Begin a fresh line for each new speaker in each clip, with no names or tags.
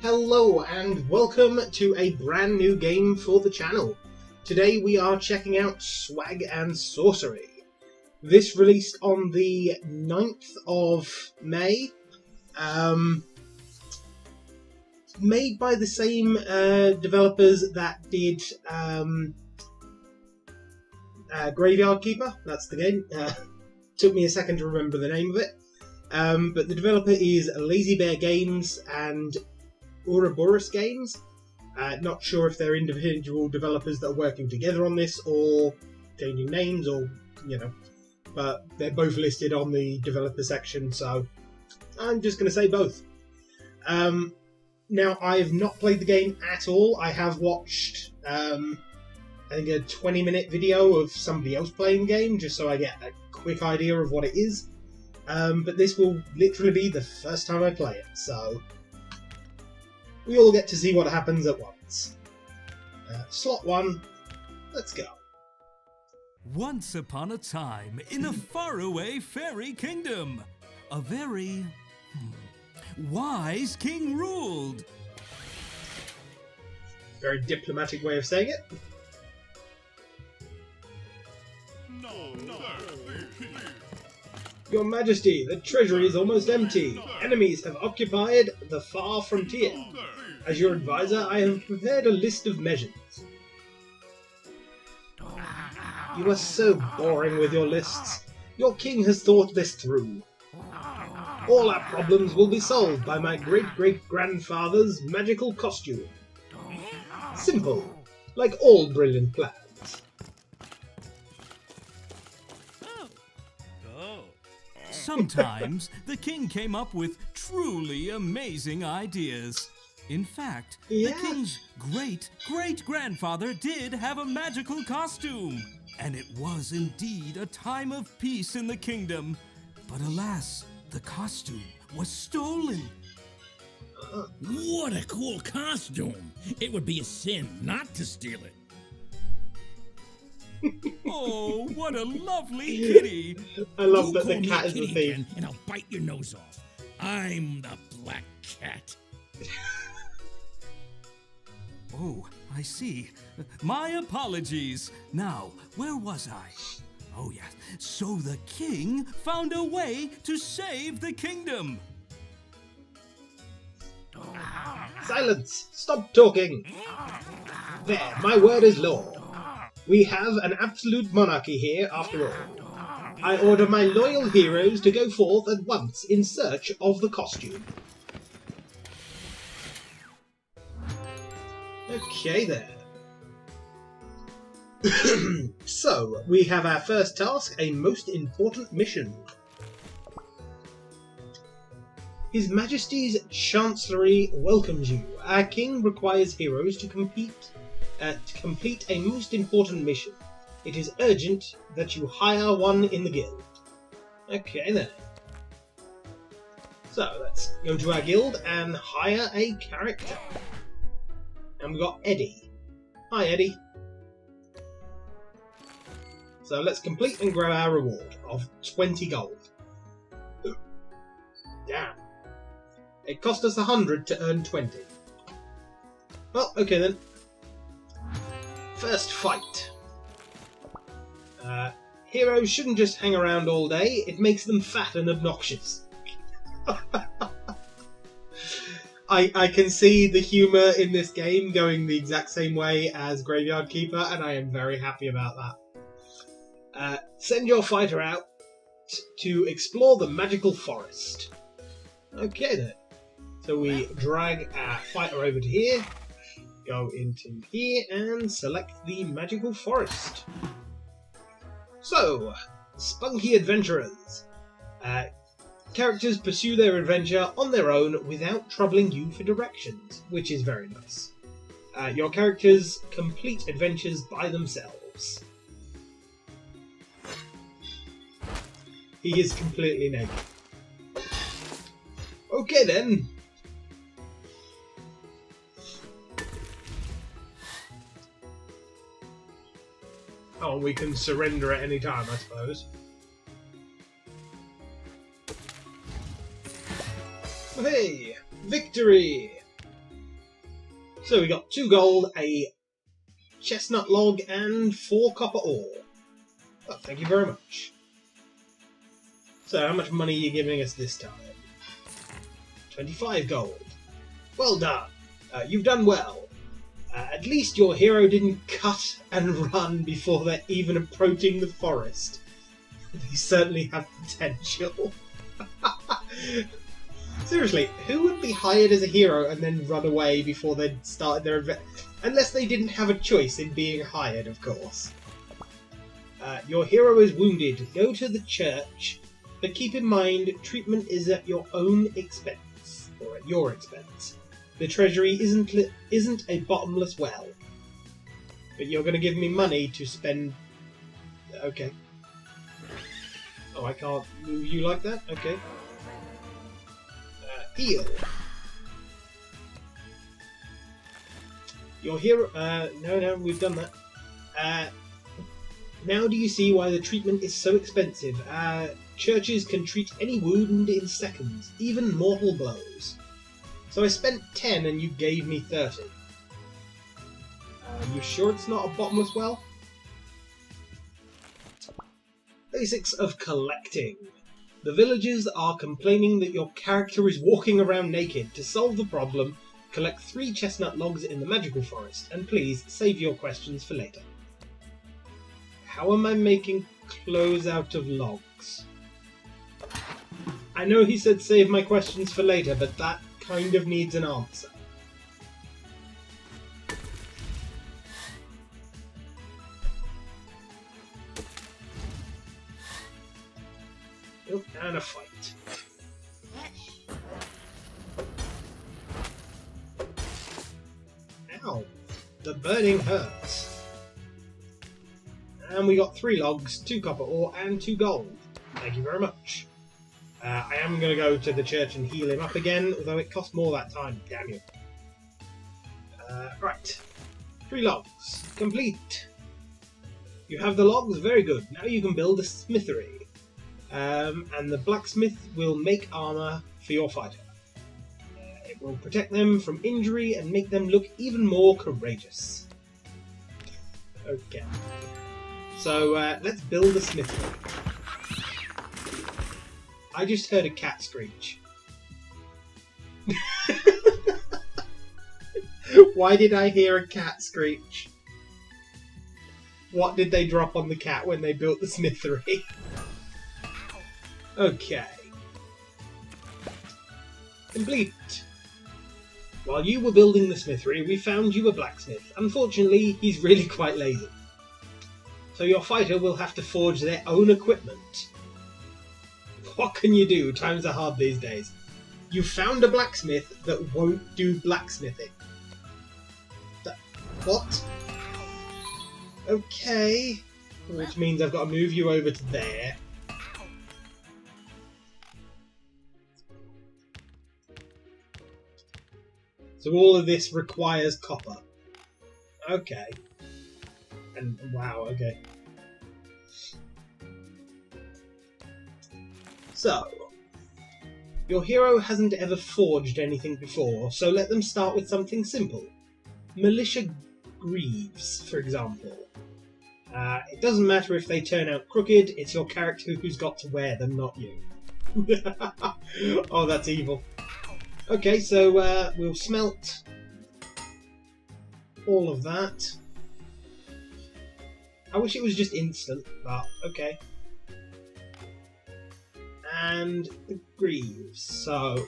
Hello and welcome to a brand new game for the channel. Today we are checking out Swag and Sorcery. This released on the 9th of May. Made by the same developers that did Graveyard Keeper. That's the game. Took me a second to remember the name of it. But the developer is Lazy Bear Games and Ouroboros Games. Not sure if they're individual developers that are working together on this or changing names or, but they're both listed on the developer section, so I'm just going to say both. Now, I have not played the game at all. I have watched, I think, a 20-minute video of somebody else playing the game, just so I get a quick idea of what it is. But this will literally be the first time I play it, so we all get to see what happens at once. Slot 1, let's go.
Once upon a time, in a faraway fairy kingdom, a very wise king ruled.
Very diplomatic way of saying it. Your Majesty, the treasury is almost empty. Enemies have occupied the far frontier. As your advisor, I have prepared a list of measures. You are so boring with your lists. Your king has thought this through. All our problems will be solved by my great-great-grandfather's magical costume. Simple, like all brilliant plans.
Sometimes the king came up with truly amazing ideas. In fact, the king's great-great-grandfather did have a magical costume. And it was indeed a time of peace in the kingdom. But alas, the costume was stolen.
What a cool costume! It would be a sin not to steal it.
Oh, what a lovely kitty!
I love that the cat is the theme.
And I'll bite your nose off. I'm the black cat.
Oh, I see. My apologies. Now, where was I? Oh, yes. So the king found a way to save the kingdom.
Silence! Stop talking! There, my word is law. We have an absolute monarchy here, after all. I order my loyal heroes to go forth at once in search of the costume. Okay then. So, we have our first task, a most important mission. His Majesty's Chancellery welcomes you. Our king requires heroes to complete a most important mission. It is urgent that you hire one in the guild. Okay then. So, let's go to our guild and hire a character. And we've got Eddie. Hi, Eddie. So let's complete and grab our reward of 20 gold. Damn. It cost us 100 to earn 20. Well, okay then. First fight. Heroes shouldn't just hang around all day. It makes them fat and obnoxious. I can see the humour in this game going the exact same way as Graveyard Keeper, and I am very happy about that. Send your fighter out to explore the magical forest. Okay then. So we drag our fighter over to here, go into here, and select the magical forest. So, spunky adventurers. Characters pursue their adventure on their own without troubling you for directions, which is very nice. Your characters complete adventures by themselves. He is completely naked. Okay then. Oh, we can surrender at any time, I suppose. Hey! Victory! So we got 2 gold, a chestnut log, and 4 copper ore. Oh, thank you very much. So how much money are you giving us this time? 25 gold. Well done. You've done well. At least your hero didn't cut and run before they're even approaching the forest. They certainly have potential. Seriously, who would be hired as a hero and then run away before they'd started their event? Unless they didn't have a choice in being hired, of course. Your hero is wounded. Go to the church, but keep in mind treatment is at your own expense, or at your expense. The treasury isn't a bottomless well. But you're going to give me money to spend... Okay. Oh, I can't move you like that? Okay. Heal. Your hero... No, we've done that. Now do you see why the treatment is so expensive? Churches can treat any wound in seconds, even mortal blows. So I spent 10 and you gave me 30. You sure it's not a bottomless well? Basics of collecting. The villagers are complaining that your character is walking around naked. To solve the problem, collect 3 chestnut logs in the magical forest, and please save your questions for later. How am I making clothes out of logs? I know he said save my questions for later, but that kind of needs an answer. Oh, and a fight. Ow! The burning hurts. And we got 3 logs, 2 copper ore, and 2 gold. Thank you very much. I am going to go to the church and heal him up again, although it cost more that time, damn you. Right. 3 logs. Complete. You have the logs, very good. Now you can build a smithery. And the blacksmith will make armour for your fighter. It will protect them from injury and make them look even more courageous. Okay. So, let's build a smithery. I just heard a cat screech. Why did I hear a cat screech? What did they drop on the cat when they built the smithery? Okay. Complete. While you were building the smithery, we found you a blacksmith. Unfortunately, he's really quite lazy. So your fighter will have to forge their own equipment. What can you do? Times are hard these days. You found a blacksmith that won't do blacksmithing. What? Okay. Which means I've got to move you over to there. So all of this requires copper. Okay. And wow, okay. So, your hero hasn't ever forged anything before, so let them start with something simple. Militia greaves, for example. It doesn't matter if they turn out crooked, it's your character who's got to wear them, not you. Oh, that's evil. Okay, so we'll smelt all of that. I wish it was just instant, but okay. And the greaves. So,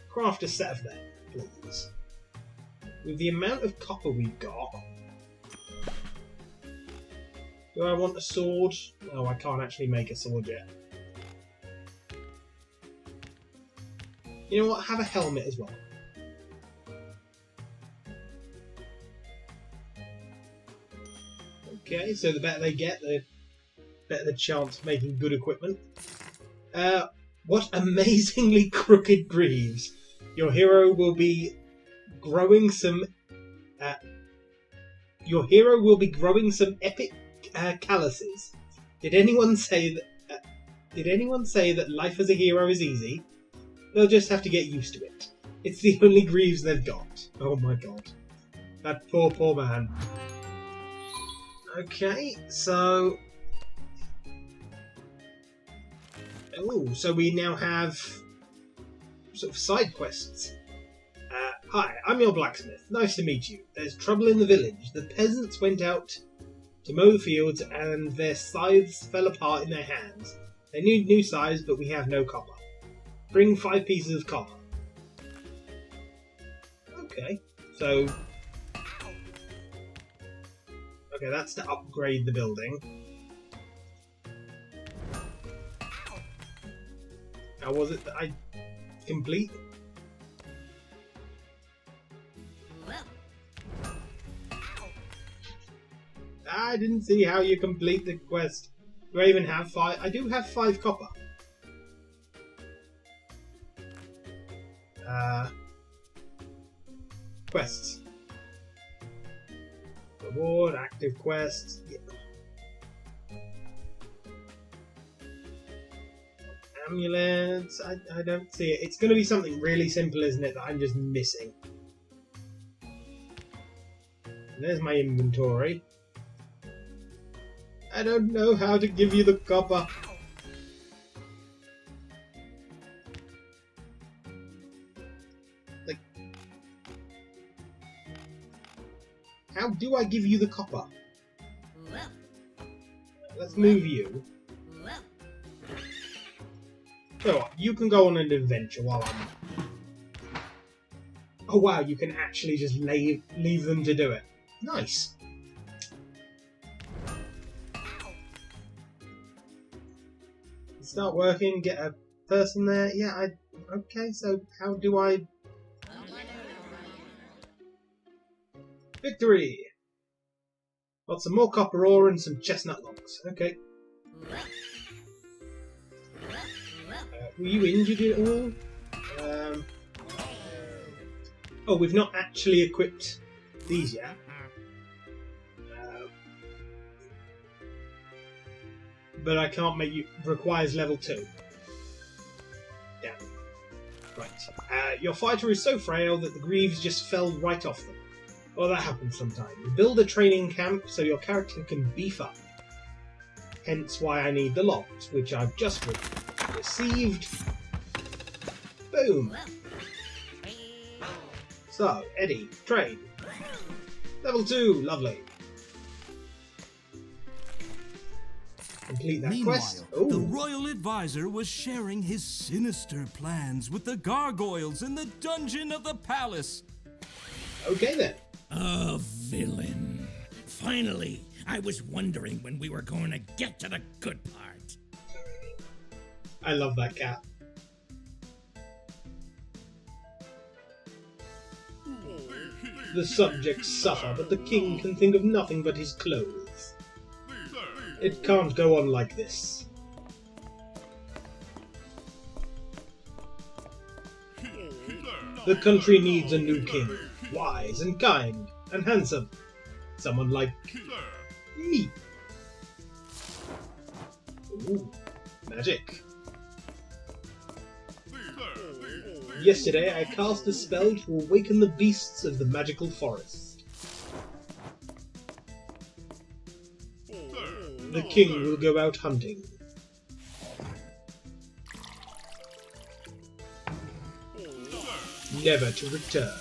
craft a set of them, please. With the amount of copper we've got, do I want a sword? Oh, I can't actually make a sword yet. You know what? Have a helmet as well. Okay, so the better they get, the better the chance of making good equipment. What amazingly crooked greaves! Your hero will be growing some. Your hero will be growing some epic calluses. Did anyone say that? Did anyone say that life as a hero is easy? They'll just have to get used to it. It's the only greaves they've got. Oh my god. That poor, poor man. Okay, so... Oh, so we now have sort of side quests. Hi, I'm your blacksmith. Nice to meet you. There's trouble in the village. The peasants went out to mow the fields and their scythes fell apart in their hands. They need new scythes, but we have no copper. Bring 5 pieces of copper. Okay, so... Okay, that's to upgrade the building. How was it that I complete? I didn't see how you complete the quest. Do I even have 5? I do have 5 copper. Quests. Reward, active quests. Yeah. Amulets. I don't see it. It's going to be something really simple, isn't it, that I'm just missing. And there's my inventory. I don't know how to give you the copper. Like, how do I give you the copper? Let's move you. So you can go on an adventure while I'm... Oh wow, you can actually just leave them to do it. Nice. Start working, get a person there. Yeah, okay, so how do I... Victory! Got some more copper ore and some chestnut logs. Okay. Were you injured at all? Oh, we've not actually equipped these yet. But I can't make you... Requires level 2. Yeah. Right. Your fighter is so frail that the greaves just fell right off them. Oh, that happens sometimes. Build a training camp so your character can beef up. Hence why I need the logs, which I've just received. Boom. So, Eddie, train. Level 2, lovely. Complete that quest.
Meanwhile, the royal advisor was sharing his sinister plans with the gargoyles in the dungeon of the palace.
Okay then.
A villain. Finally, I was wondering when we were going to get to the good part.
I love that cat. The subjects suffer, but the king can think of nothing but his clothes. It can't go on like this. The country needs a new king, wise and kind and handsome. Someone like me. Ooh, magic. Yesterday I cast a spell to awaken the beasts of the magical forest. The king will go out hunting. Never to return.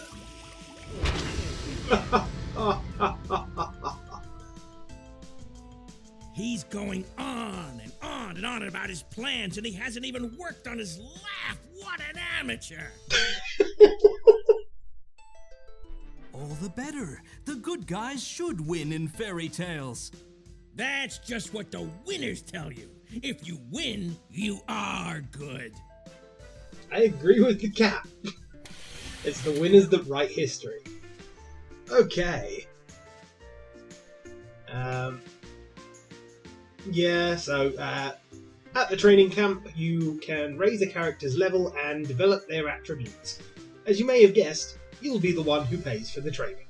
He's going on and on and on about his plans, and he hasn't even worked on his laugh. What an amateur!
All the better. The good guys should win in fairy tales.
That's just what the winners tell you. If you win, you are good.
I agree with the cat. It's the winners that write history. Okay. Yeah, so at the training camp you can raise a character's level and develop their attributes. As you may have guessed, you'll be the one who pays for the training.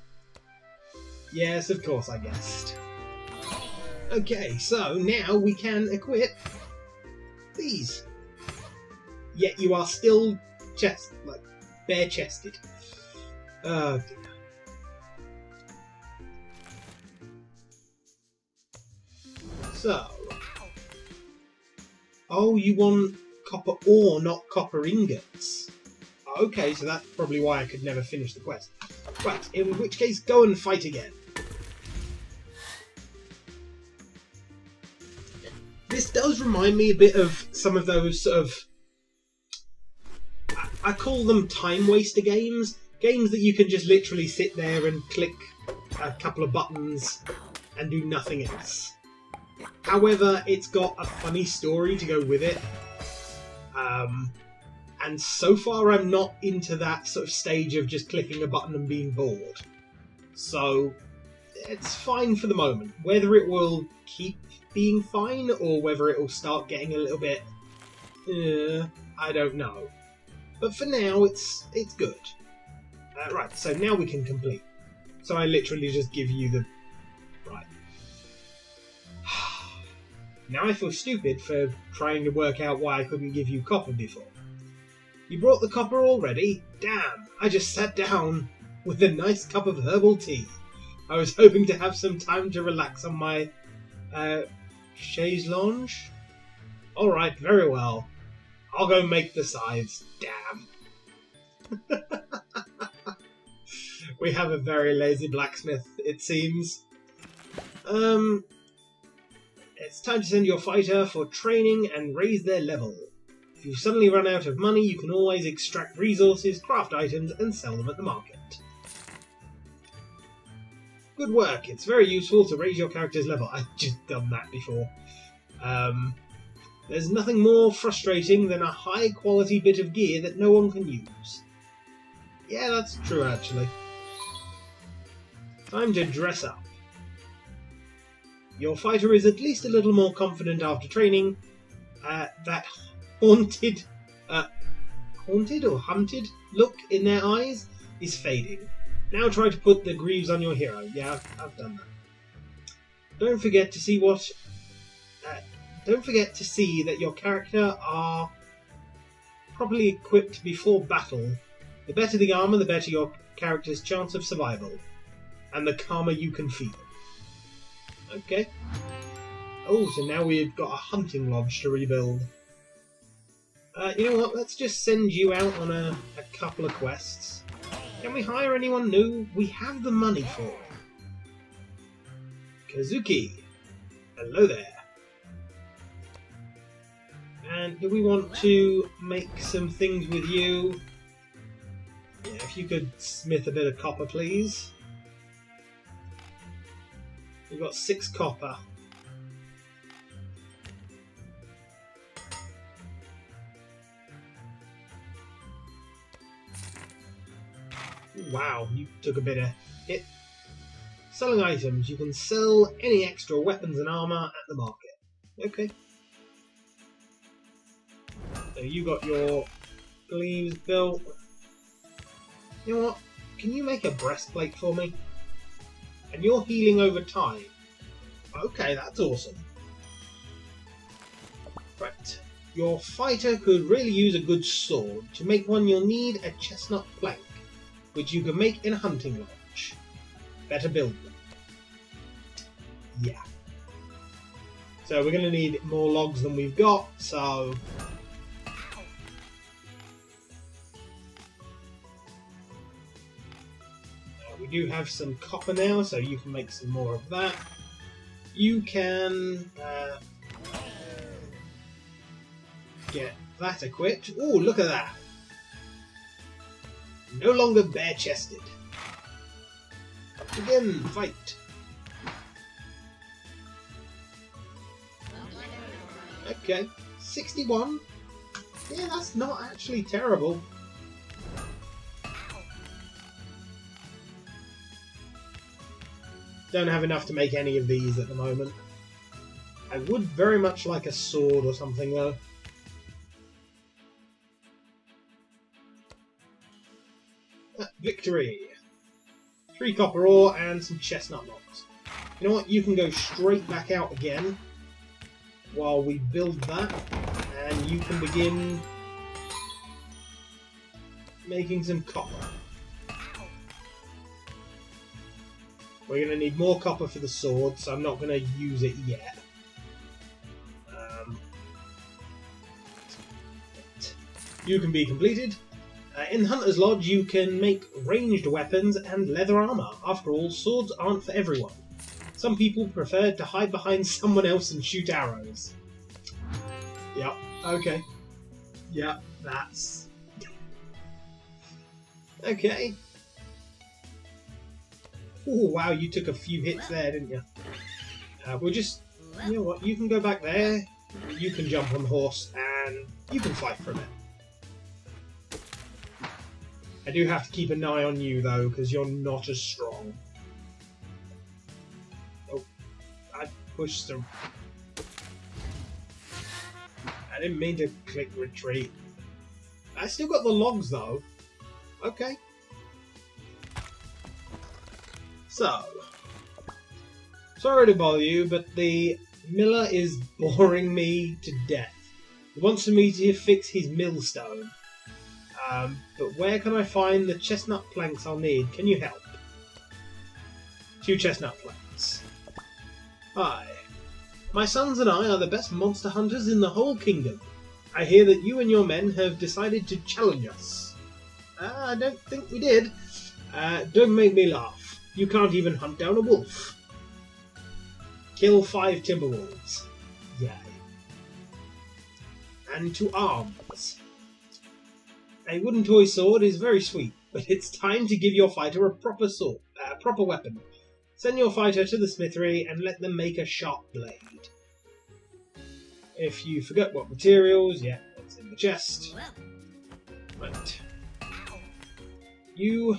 Yes, of course I guessed. Okay, so now we can equip these. Yet you are still bare-chested. Oh dear. So... Oh, you want copper ore, not copper ingots. Okay, so that's probably why I could never finish the quest. Right, in which case, go and fight again. This does remind me a bit of some of those sort of... I call them time waster games. Games that you can just literally sit there and click a couple of buttons and do nothing else. However, it's got a funny story to go with it. And so far I'm not into that sort of stage of just clicking a button and being bored. So, it's fine for the moment. Whether it will keep being fine, or whether it will start getting a little bit... I don't know. But for now, it's good. Right, so now we can complete. So I literally just give you the... Right. Now I feel stupid for trying to work out why I couldn't give you copper before. You brought the copper already? Damn, I just sat down with a nice cup of herbal tea. I was hoping to have some time to relax on my, chaise lounge? Alright, very well. I'll go make the sides. Damn. We have a very lazy blacksmith, it seems. It's time to send your fighter for training and raise their level. If you suddenly run out of money, you can always extract resources, craft items, and sell them at the market. Good work. It's very useful to raise your character's level. I've just done that before. There's nothing more frustrating than a high-quality bit of gear that no one can use. Yeah, that's true, actually. Time to dress up. Your fighter is at least a little more confident after training. That haunted or hunted look in their eyes is fading. Now try to put the greaves on your hero. Yeah, I've done that. Don't forget to see that your character are properly equipped before battle. The better the armor, the better your character's chance of survival, and the calmer you can feel. Okay. Oh, so now we've got a hunting lodge to rebuild. You know what? Let's just send you out on a couple of quests. Can we hire anyone new? We have the money for it. Kazuki. Hello there. And do we want to make some things with you? Yeah, if you could smith a bit of copper, please. We've got 6 copper. Wow, you took a bit of hit. Selling items. You can sell any extra weapons and armour at the market. Okay. So you got your sleeves built. You know what? Can you make a breastplate for me? And you're healing over time. Okay, that's awesome. Right. Your fighter could really use a good sword. To make one, you'll need a chestnut plank, which you can make in a hunting lodge. Better build them. Yeah. So we're going to need more logs than we've got, so... we do have some copper now, so you can make some more of that. You can get that equipped. Oh, look at that! No longer bare-chested. Again, fight. Okay, 61. Yeah, that's not actually terrible. Don't have enough to make any of these at the moment. I would very much like a sword or something, though. Victory! 3 copper ore and some chestnut logs. You know what? You can go straight back out again while we build that, and you can begin making some copper. We're going to need more copper for the sword, so I'm not going to use it yet. You can be completed. In the Hunter's Lodge, you can make ranged weapons and leather armour. After all, swords aren't for everyone. Some people prefer to hide behind someone else and shoot arrows. Yep, okay. Yep, that's... Okay. Oh, wow, you took a few hits there, didn't you? We'll just... You know what, you can go back there, you can jump on the horse, and you can fight for a bit. I do have to keep an eye on you, though, because you're not as strong. Oh, I pushed through. I didn't mean to click retreat. I still got the logs, though. Okay. So, sorry to bother you, but the miller is boring me to death. He wants me to fix his millstone. But where can I find the chestnut planks I'll need? Can you help? 2 chestnut planks. Hi. My sons and I are the best monster hunters in the whole kingdom. I hear that you and your men have decided to challenge us. I don't think we did. Don't make me laugh. You can't even hunt down a wolf. Kill 5 timber wolves. Yay. And to arms. A wooden toy sword is very sweet, but it's time to give your fighter a proper sword, proper weapon. Send your fighter to the smithery and let them make a sharp blade. If you forget what materials, yeah, it's in the chest. Right. You...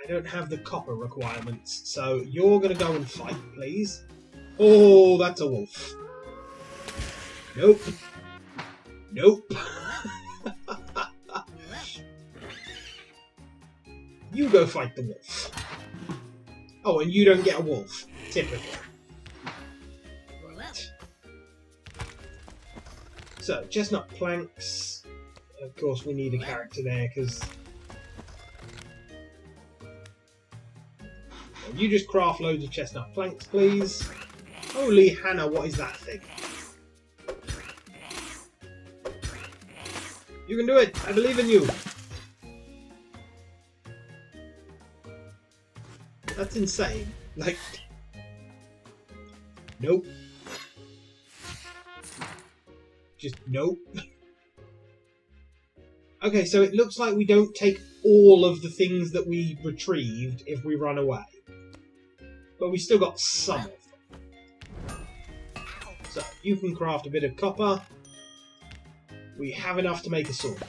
I don't have the copper requirements, so you're going to go and fight, please. Oh, that's a wolf. Nope. Nope. You go fight the wolf. Oh, and you don't get a wolf. Typical. Right. So, chestnut planks. Of course, we need a character there, because... You just craft loads of chestnut planks, please. Holy Hannah, what is that thing? You can do it! I believe in you! That's insane. Like... Nope. Just nope. Okay, so it looks like we don't take all of the things that we retrieved if we run away. But we still got some of them. So, you can craft a bit of copper. We have enough to make a sword.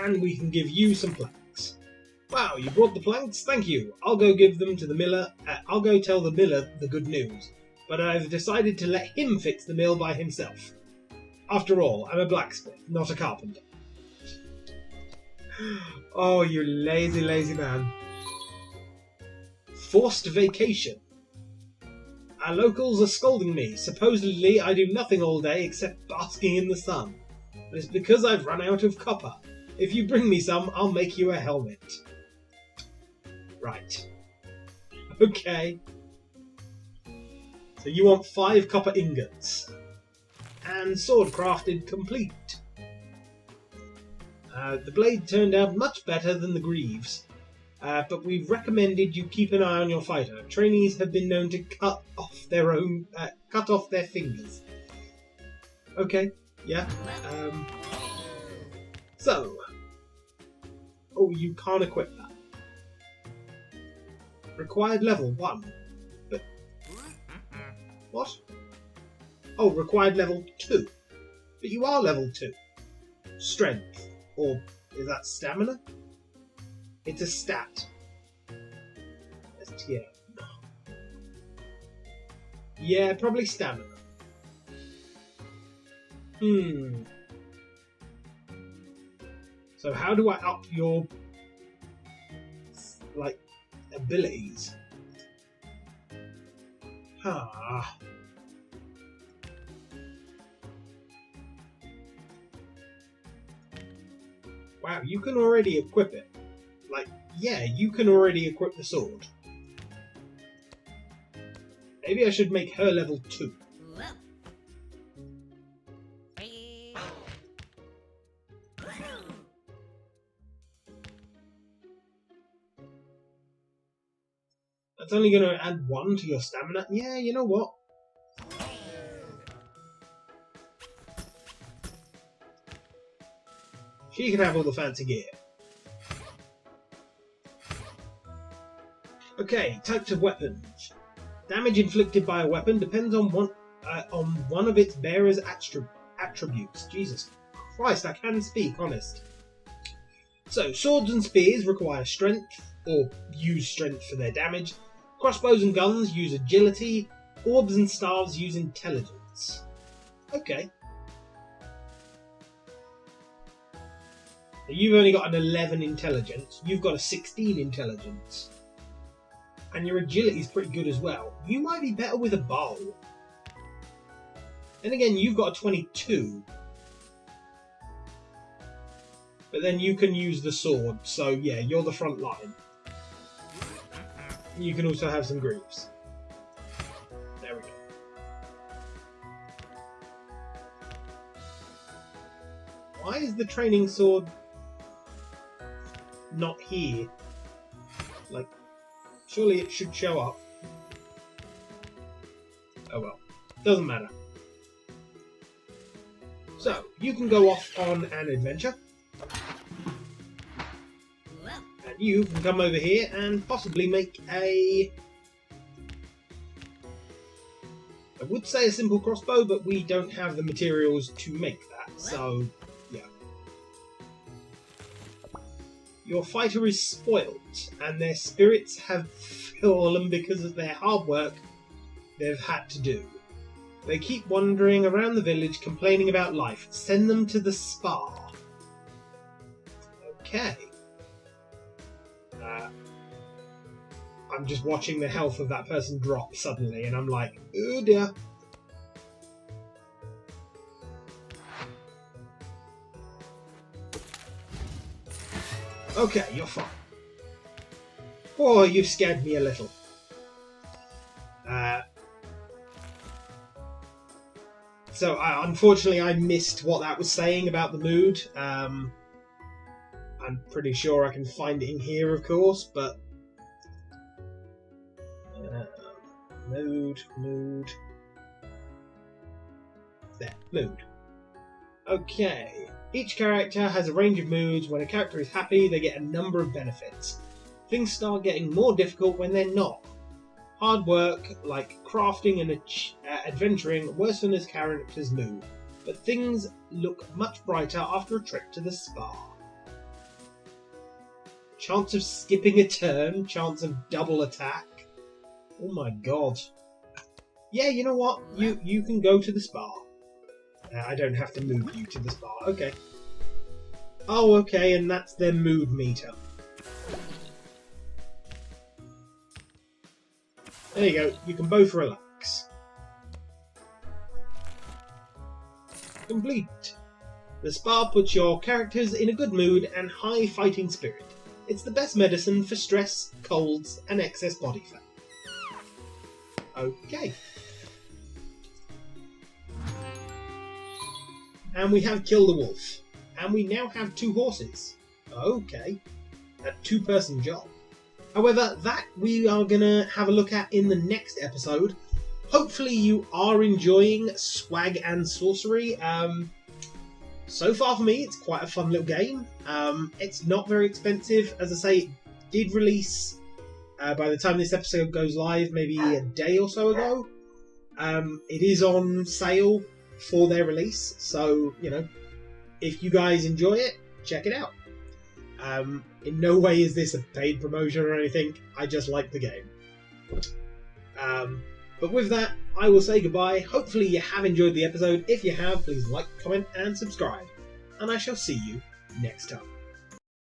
And we can give you some planks. Wow, you brought the planks? Thank you. I'll go give them to the miller. I'll go tell the miller the good news. But I've decided to let him fix the mill by himself. After all, I'm a blacksmith, not a carpenter. Oh, you lazy, lazy man. Forced vacation. Our locals are scolding me. Supposedly, I do nothing all day except basking in the sun. But it's because I've run out of copper. If you bring me some, I'll make you a helmet. Right. Okay. So you want 5 copper ingots. And sword crafted complete. The blade turned out much better than the greaves. But we've recommended you keep an eye on your fighter. Trainees have been known to cut off their fingers. Okay, yeah. So, oh, you can't equip that. Required level 1. But what? Oh, required level 2. But you are level 2. Strength, or is that stamina? It's a stat. STM. Yeah, probably stamina. So how do I up your, like, abilities? Wow, you can already equip it. Like, yeah, you can already equip the sword. Maybe I should make her level 2. That's only going to add 1 to your stamina. Yeah, you know what? She can have all the fancy gear. Okay, types of weapons. Damage inflicted by a weapon depends on one of its bearer's attributes. Jesus Christ, I can speak, honest. So, swords and spears require strength, or use strength for their damage. Crossbows and guns use agility. Orbs and staves use intelligence. Okay. You've only got an 11 intelligence. You've got a 16 intelligence. And your agility is pretty good as well. You might be better with a bow. Then again, you've got a 22. But then you can use the sword, so yeah, you're the front line. You can also have some greaves. There we go. Why is the training sword not here? Like, surely it should show up. Oh well, doesn't matter. So, you can go off on an adventure. And you can come over here and possibly make I would say a simple crossbow, but we don't have the materials to make that, so yeah. Your fighter is spoilt, and their spirits have fallen because of their hard work they've had to do. They keep wandering around the village complaining about life. Send them to the spa. Okay. I'm just watching the health of that person drop suddenly, and I'm like, oh dear. Okay, you're fine. Oh, you've scared me a little. So, unfortunately, I missed what that was saying about the mood. I'm pretty sure I can find it in here, of course, but... mood... There, mood. Okay. Each character has a range of moods. When a character is happy, they get a number of benefits. Things start getting more difficult when they're not. Hard work, like crafting and adventuring, worsen as character's mood, but things look much brighter after a trip to the spa. Chance of skipping a turn, chance of double attack. Oh my god. Yeah, you know what? You can go to the spa. I don't have to move you to the spa. Okay. Oh, okay, and that's their mood meter. There you go, you can both relax. Complete. The spa puts your characters in a good mood and high fighting spirit. It's the best medicine for stress, colds, and excess body fat. Okay. And we have killed a wolf. And we now have 2 horses. Okay. A 2-person job. However, that we are going to have a look at in the next episode. Hopefully you are enjoying Swag and Sorcery. So far for me, it's quite a fun little game. It's not very expensive. As I say, it did release, by the time this episode goes live, maybe a day or so ago. It is on sale for their release. So, you know, if you guys enjoy it, check it out. In no way is this a paid promotion or anything, I just like the game. But with that, I will say goodbye. Hopefully you have enjoyed the episode. If you have, please like, comment and subscribe. And I shall see you next time.